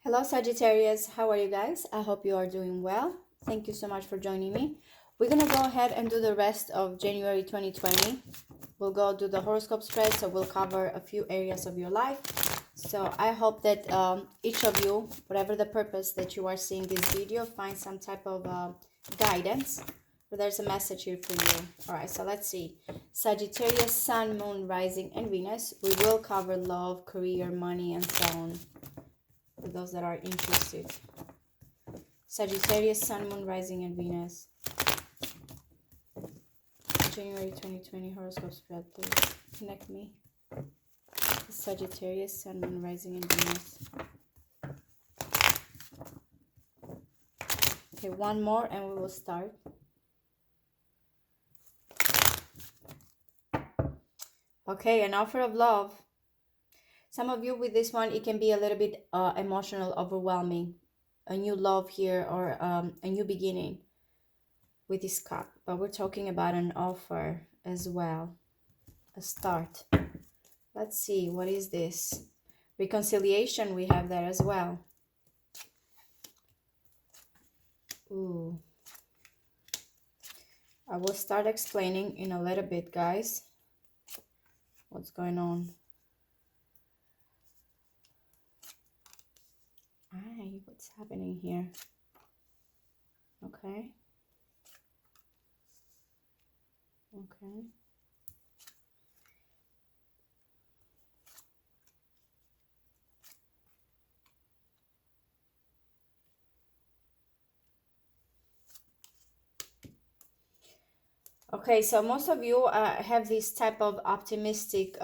Hello, Sagittarius. How are you guys? I hope you are doing well. Thank you so much for joining me. We're going to go ahead and do the rest of January 2020. We'll go do the horoscope spread, so we'll cover a few areas of your life. So I hope that each of you, whatever the purpose that you are seeing this video, find some type of guidance. But there's a message here for you. All right, so let's see. Sagittarius, Sun, Moon, Rising, and Venus. We will cover love, career, money, and so on. For those that are interested. Sagittarius, Sun, Moon, Rising, and Venus. January 2020 horoscope spread, please. Connect me. Sagittarius, Sun, Moon, Rising, and Venus. Okay, one more and we will start. Okay, an offer of love. Some of you with this one, it can be a little bit emotional, overwhelming. A new love here or a new beginning with this cup. But we're talking about an offer as well. A start. Let's see, what is this? Reconciliation, we have there as well. Ooh. I will start explaining in a little bit, guys, what's going on. What's happening here? Okay. Okay. Okay, so most of you have this type of optimistic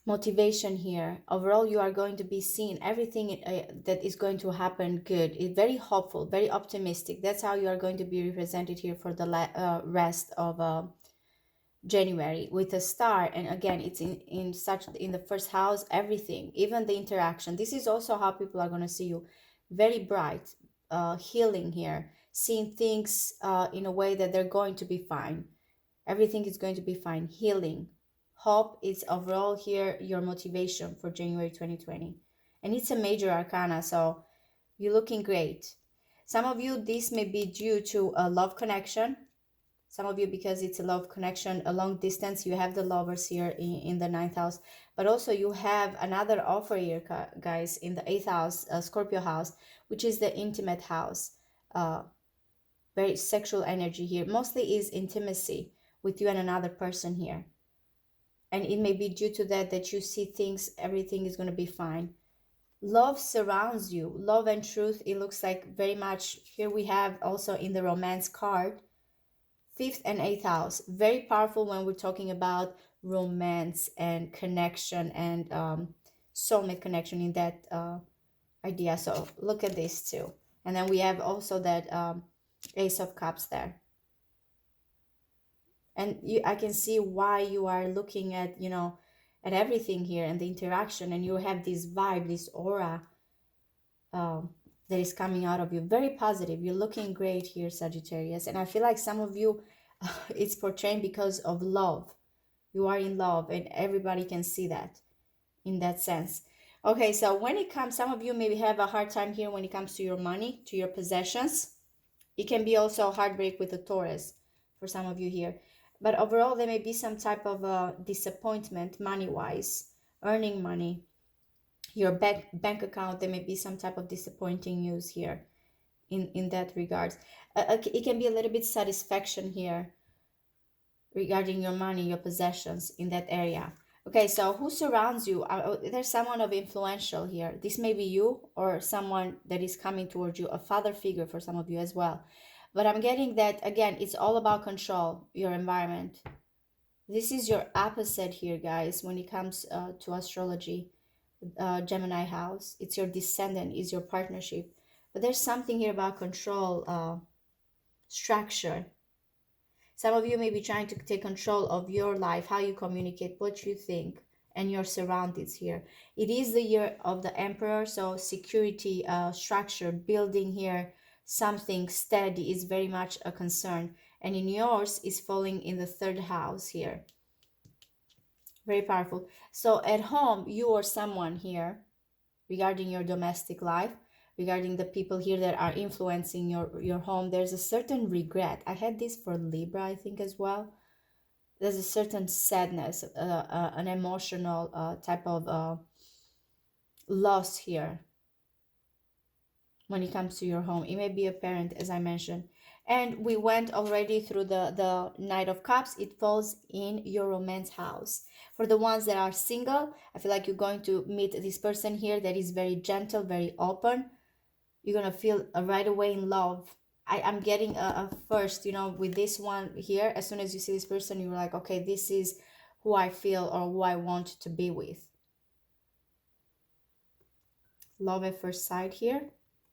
motivation here. Overall, you are going to be seeing everything that is going to happen good. It's very hopeful, very optimistic. That's how you are going to be represented here for the rest of January with a star. And again, it's in the first house, everything, even the interaction. This is also how people are going to see you. Very bright, healing here, seeing things in a way that they're going to be fine. Everything is going to be fine. Healing. Hope is overall here your motivation for January 2020. And it's a major arcana, so you're looking great. Some of you, this may be due to a love connection. Some of you, because it's a love connection, a long distance, you have the lovers here in the 9th house. But also you have another offer here, guys, in the 8th house, Scorpio house, which is the intimate house. Very sexual energy here. Mostly is intimacy with you and another person here. And it may be due to that you see things, everything is going to be fine. Love surrounds you. Love and truth, it looks like very much. Here we have also in the romance card, 5th and 8th house. Very powerful when we're talking about romance and connection and soulmate connection in that idea. So look at this too. And then we have also that Ace of Cups there. And I can see why you are looking at, at everything here and the interaction, and you have this vibe, this aura that is coming out of you. Very positive. You're looking great here, Sagittarius. And I feel like some of you, it's portraying because of love. You are in love, and everybody can see that in that sense. Okay, so when it comes, some of you maybe have a hard time here when it comes to your money, to your possessions. It can be also a heartbreak with a Taurus for some of you here. But overall, there may be some type of disappointment money-wise, earning money. Your bank account, there may be some type of disappointing news here in that regards. It can be a little bit satisfaction here regarding your money, your possessions in that area. Okay, so who surrounds you? There's someone of influential here. This may be you or someone that is coming towards you, a father figure for some of you as well. But I'm getting that, again, it's all about control, your environment. This is your opposite here, guys, when it comes to astrology, Gemini house. It's your descendant, is your partnership. But there's something here about control, structure. Some of you may be trying to take control of your life, how you communicate, what you think, and your surroundings here. It is the year of the Emperor, so security, structure, building here, something steady is very much a concern. And in yours is falling in the 3rd house here. Very powerful. So at home, you or someone here, regarding your domestic life, regarding the people here that are influencing your home, there's a certain regret. I had this for Libra, I think, as well. There's a certain sadness, an emotional type of loss here when it comes to your home. It may be a parent, as I mentioned. And we went already through the Knight of Cups. It falls in your romance house. For the ones that are single, I feel like you're going to meet this person here that is very gentle, very open. You're going to feel right away in love. I'm getting a first, with this one here. As soon as you see this person, you're like, okay, this is who I feel or who I want to be with. Love at first sight here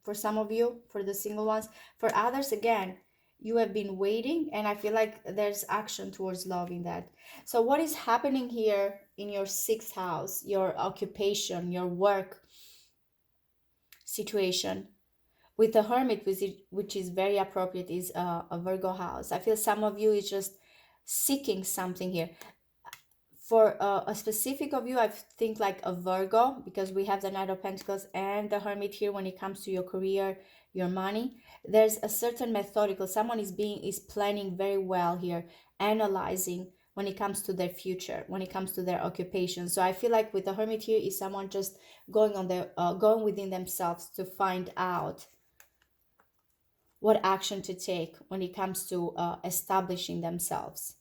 for some of you, for the single ones. For others, again, you have been waiting, and I feel like there's action towards love in that. So what is happening here in your sixth house, your occupation, your work situation? With the Hermit, which is very appropriate, is a Virgo house. I feel some of you is just seeking something here. For a specific of you, I think like a Virgo, because we have the Knight of Pentacles and the Hermit here when it comes to your career, your money. There's a certain methodical, someone is planning very well here, analyzing when it comes to their future, when it comes to their occupation. So I feel like with the Hermit here is someone just going within themselves to find out what action to take when it comes to establishing themselves.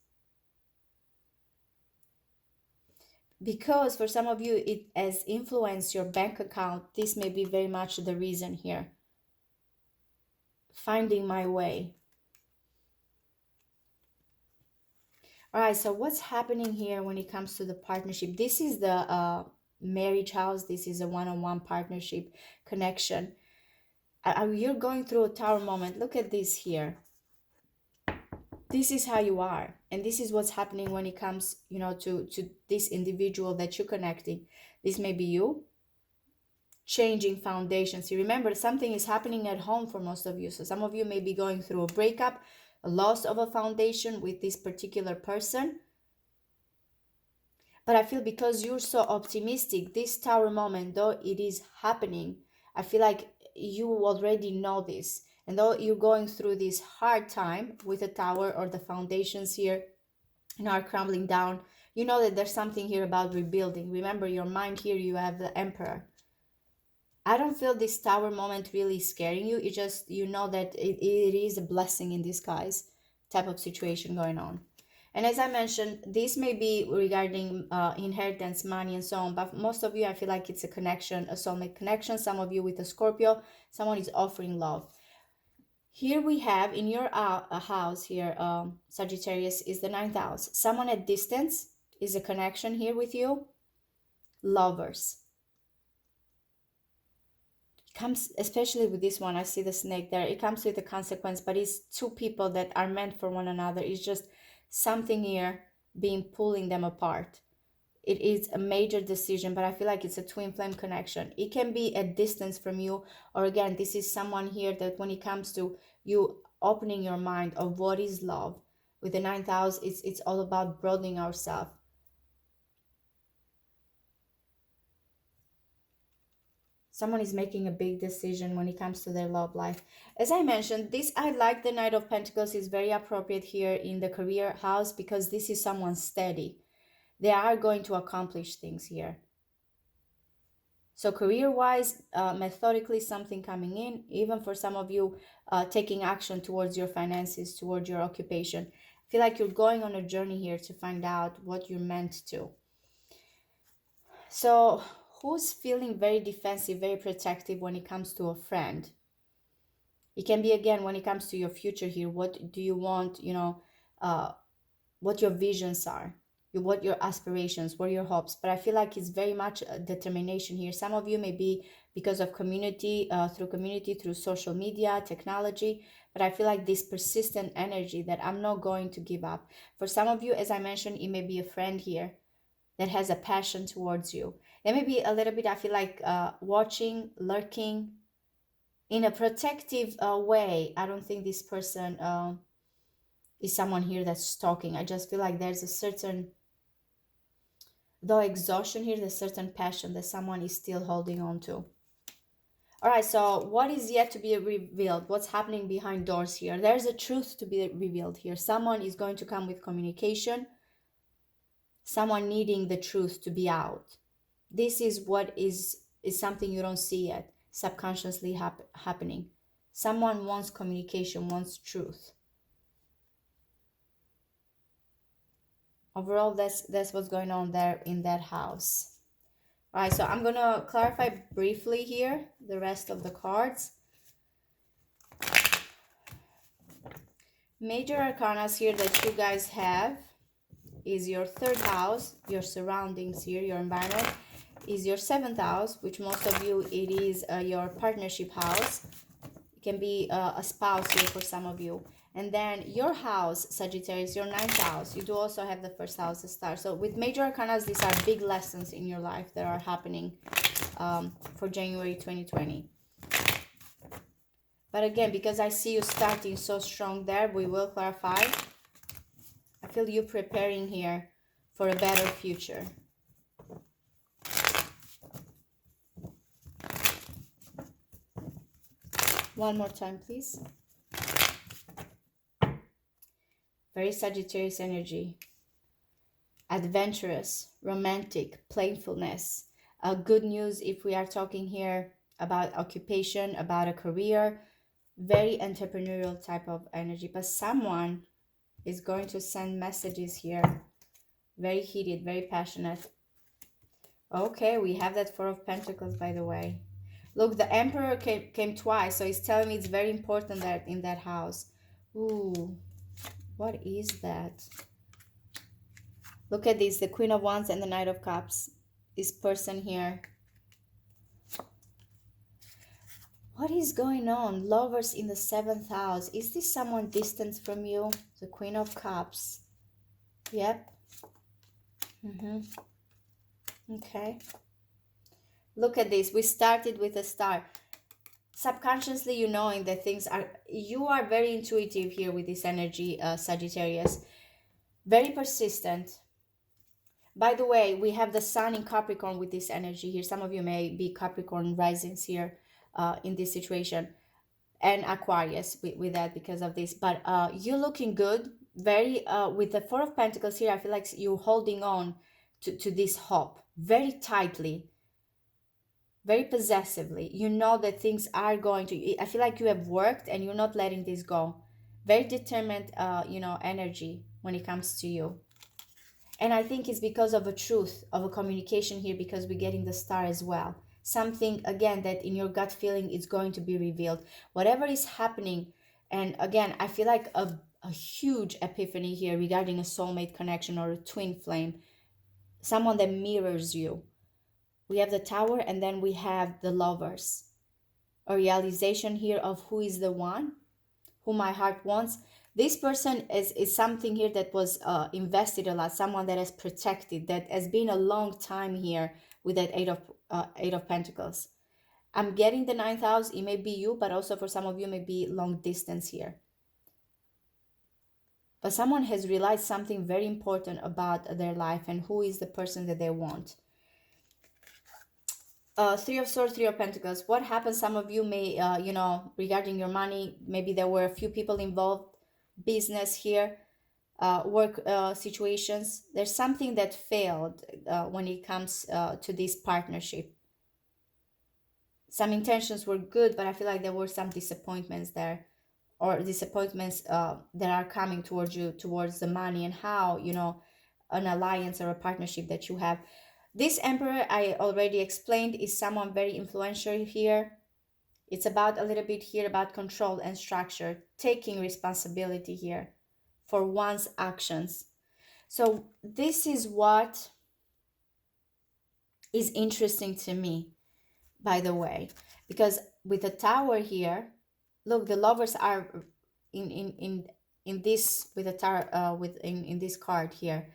Because for some of you, it has influenced your bank account. This may be very much the reason here. Finding my way. All right, so what's happening here when it comes to the partnership? This is the marriage house. This is a one-on-one partnership connection. You're going through a tower moment. Look at this here. This is how you are, and this is what's happening when it comes, to this individual that you're connecting. This may be you changing foundations. You remember, something is happening at home for most of you. So some of you may be going through a breakup, a loss of a foundation with this particular person. But I feel because you're so optimistic, this tower moment, though it is happening, I feel like you already know this. And though you're going through this hard time with the tower, or the foundations here are crumbling down, you know that there's something here about rebuilding. Remember, your mind here, you have the Emperor. I don't feel this tower moment really scaring you. It just, you know that it is a blessing in disguise type of situation going on. And as I mentioned, this may be regarding inheritance, money, and so on. But most of you, I feel like it's a connection, a soulmate connection. Some of you with a Scorpio, someone is offering love. Here we have in your house here, Sagittarius, is the ninth house. Someone at distance is a connection here with you. Lovers. It comes, especially with this one, I see the snake there. It comes with a consequence, but it's two people that are meant for one another. It's just something here being pulling them apart. It is a major decision, but I feel like it's a twin flame connection. It can be a distance from you, or again, this is someone here that when it comes to you opening your mind of what is love. With the ninth house, it's all about broadening ourselves. Someone is making a big decision when it comes to their love life. As I mentioned, I like the Knight of Pentacles is very appropriate here in the career house, because this is someone steady. They are going to accomplish things here. So career-wise, methodically, something coming in, even for some of you, taking action towards your finances, towards your occupation. I feel like you're going on a journey here to find out what you're meant to. So who's feeling very defensive, very protective when it comes to a friend? It can be, again, when it comes to your future here, what do you want, what your visions are, what your aspirations, what your hopes. But I feel like it's very much a determination here. Some of you may be because of community, through social media, technology, but I feel like this persistent energy that I'm not going to give up. For some of you, as I mentioned, it may be a friend here that has a passion towards you. There may be a little bit, I feel like, watching, lurking in a protective way. I don't think this person is someone here that's stalking. I just feel like there's a certain Though exhaustion here, there's certain passion that someone is still holding on to. All right, so what is yet to be revealed? What's happening behind doors here? There's a truth to be revealed here. Someone is going to come with communication, someone needing the truth to be out. This is what is something you don't see yet, subconsciously happening. Someone wants communication, wants truth. Overall, that's what's going on there in that house. All right, so I'm gonna clarify briefly here the rest of the cards. Major arcanas here that you guys have is your 3rd house, your surroundings here, your environment, is your 7th house, which most of you, it is your partnership house. It can be a spouse here for some of you. And then your house, Sagittarius, your 9th house, you do also have the 1st house, the star. So with major arcanas, these are big lessons in your life that are happening for January 2020. But again, because I see you starting so strong there, we will clarify. I feel you preparing here for a better future. One more time, please. Very Sagittarius energy. Adventurous, romantic, playfulness. Good news if we are talking here about occupation, about a career. Very entrepreneurial type of energy. But someone is going to send messages here. Very heated, very passionate. Okay, we have that 4 of Pentacles, by the way. Look, the Emperor came twice, so it's telling me it's very important that in that house. Ooh, what is that? Look at this, the Queen of Wands and the Knight of Cups. This person here. What is going on? Lovers in the 7th house. Is this someone distant from you? The Queen of Cups. Yep. Okay. Look at this. We started with a star. Subconsciously, you knowing that things are... You are very intuitive here with this energy, Sagittarius. Very persistent. By the way, we have the Sun in Capricorn with this energy here. Some of you may be Capricorn risings here in this situation. And Aquarius with that because of this. But you're looking good. Very, with the 4 of Pentacles here, I feel like you're holding on to this hope very tightly. Very possessively. You know that things are going to... I feel like you have worked and you're not letting this go. Very determined, energy when it comes to you. And I think it's because of a truth, of a communication here, because we're getting the star as well. Something, again, that in your gut feeling is going to be revealed. Whatever is happening, and again, I feel like a huge epiphany here regarding a soulmate connection or a twin flame. Someone that mirrors you. We have the Tower and then we have the Lovers. A realization here of who is the one, who my heart wants. This person is something here that was invested a lot, someone that has protected, that has been a long time here with that Eight of Pentacles. I'm getting the 9th house. It may be you, but also for some of you, may be long distance here. But someone has realized something very important about their life and who is the person that they want. 3 of Swords, 3 of Pentacles. What happens? Some of you may, regarding your money, maybe there were a few people involved. Business here, work situations. There's something that failed when it comes to this partnership. Some intentions were good, but I feel like there were some disappointments there, or disappointments that are coming towards you, towards the money and how, an alliance or a partnership that you have. This Emperor, I already explained, is someone very influential here. It's about a little bit here about control and structure, taking responsibility here for one's actions. So this is what is interesting to me, by the way, because with the Tower here, look, the Lovers are in this, with the Tower, in this card here.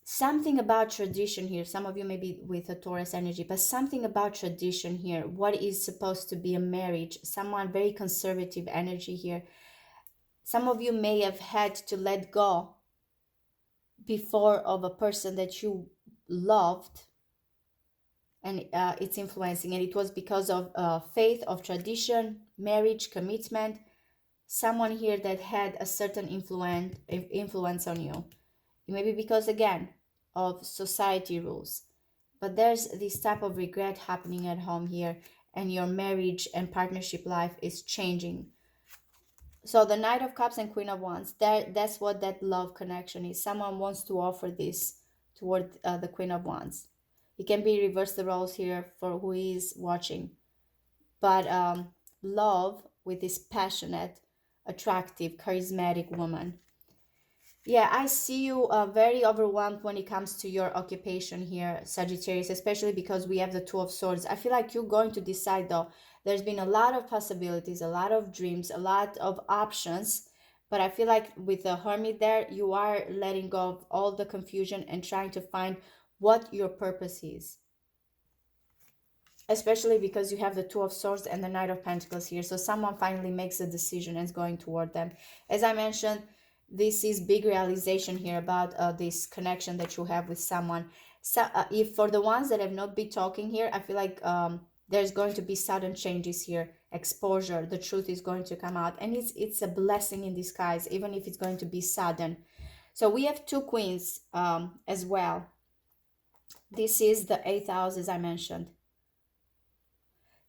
Something about tradition here. Some of you may be with a Taurus energy, but something about tradition here. What is supposed to be a marriage? Someone very conservative energy here. Some of you may have had to let go before of a person that you loved, and it's influencing, and it was because of faith, of tradition, marriage, commitment, someone here that had a certain influence on you. Maybe because, again, of society rules. But there's this type of regret happening at home here, and your marriage and partnership life is changing. So the Knight of Cups and Queen of Wands, that's what that love connection is. Someone wants to offer this toward the Queen of Wands. It can be reverse the roles here for who is watching. But love with this passionate, attractive, charismatic woman. Yeah, I see you very overwhelmed when it comes to your occupation here, Sagittarius, especially because we have the Two of Swords. I feel like you're going to decide, though. There's been a lot of possibilities, a lot of dreams, a lot of options. But I feel like with the Hermit there, you are letting go of all the confusion and trying to find what your purpose is. Especially because you have the Two of Swords and the Knight of Pentacles here. So someone finally makes a decision and is going toward them. As I mentioned, this is big realization here about this connection that you have with someone. So if for the ones that have not been talking here, I feel like there's going to be sudden changes here, exposure, the truth is going to come out, and it's a blessing in disguise, even if it's going to be sudden. So we have two queens as well. This is the 8th house, as I mentioned.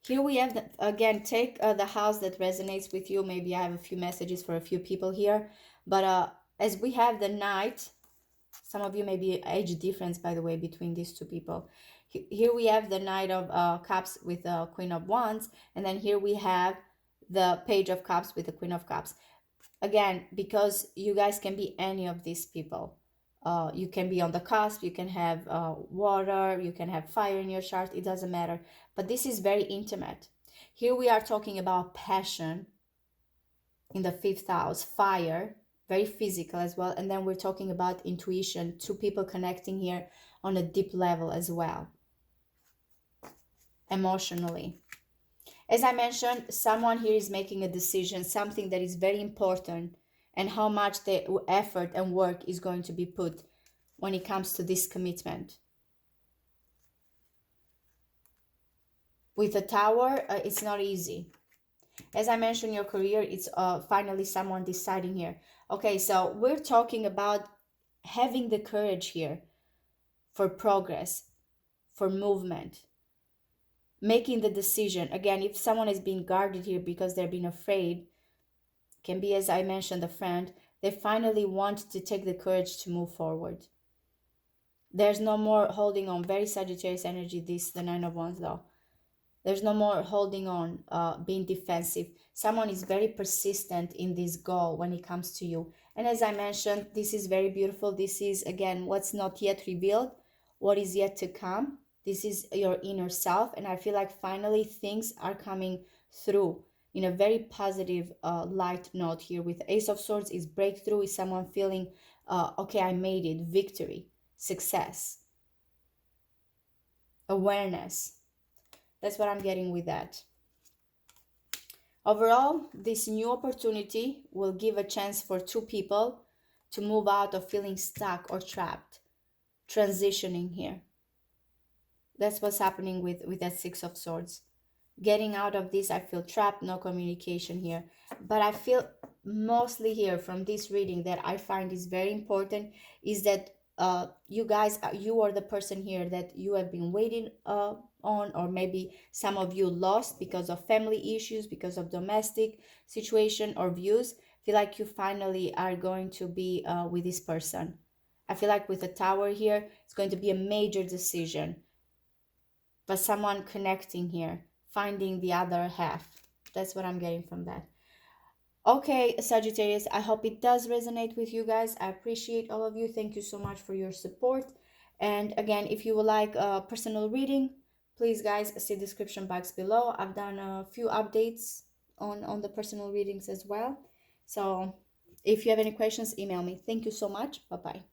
Here we have, again, take the house that resonates with you. Maybe I have a few messages for a few people here. But as we have the Knight, some of you may be age difference, by the way, between these two people. Here we have the Knight of Cups with the Queen of Wands. And then here we have the Page of Cups with the Queen of Cups. Again, because you guys can be any of these people. You can be on the cusp, you can have water, you can have fire in your chart, it doesn't matter. But this is very intimate. Here we are talking about passion in the 5th house, fire, very physical as well. And then we're talking about intuition, two people connecting here on a deep level as well, emotionally. As I mentioned, someone here is making a decision, something that is very important, and how much the effort and work is going to be put when it comes to this commitment. With the Tower, it's not easy. As I mentioned, your career, it's finally someone deciding here. Okay, so we're talking about having the courage here for progress, for movement, making the decision. Again, if someone is being guarded here because they're being afraid, can be, as I mentioned, a friend, they finally want to take the courage to move forward. There's no more holding on. Very Sagittarius energy, this, the 9 of Wands, though. There's no more holding on, being defensive. Someone is very persistent in this goal when it comes to you. And as I mentioned, this is very beautiful. This is, again, what's not yet revealed, what is yet to come. This is your inner self. And I feel like finally things are coming through in a very positive light note here. With Ace of Swords is breakthrough, is someone feeling, okay, I made it, victory, success, awareness. That's what I'm getting with that. Overall, this new opportunity will give a chance for two people to move out of feeling stuck or trapped, transitioning here. That's what's happening with that 6 of Swords. Getting out of this, I feel trapped, no communication here. But I feel mostly here from this reading that I find is very important is that you guys, you are the person here that you have been waiting on, or maybe some of you lost because of family issues, because of domestic situation or views. Feel like you finally are going to be with this person. I feel like with the Tower here, it's going to be a major decision, but someone connecting here, finding the other half. That's what I'm getting from that. Okay, Sagittarius, I hope it does resonate with you guys. I appreciate all of you. Thank you so much for your support. And again, if you would like a personal reading, please, guys, see the description box below. I've done a few updates on the personal readings as well. So if you have any questions, email me. Thank you so much. Bye-bye.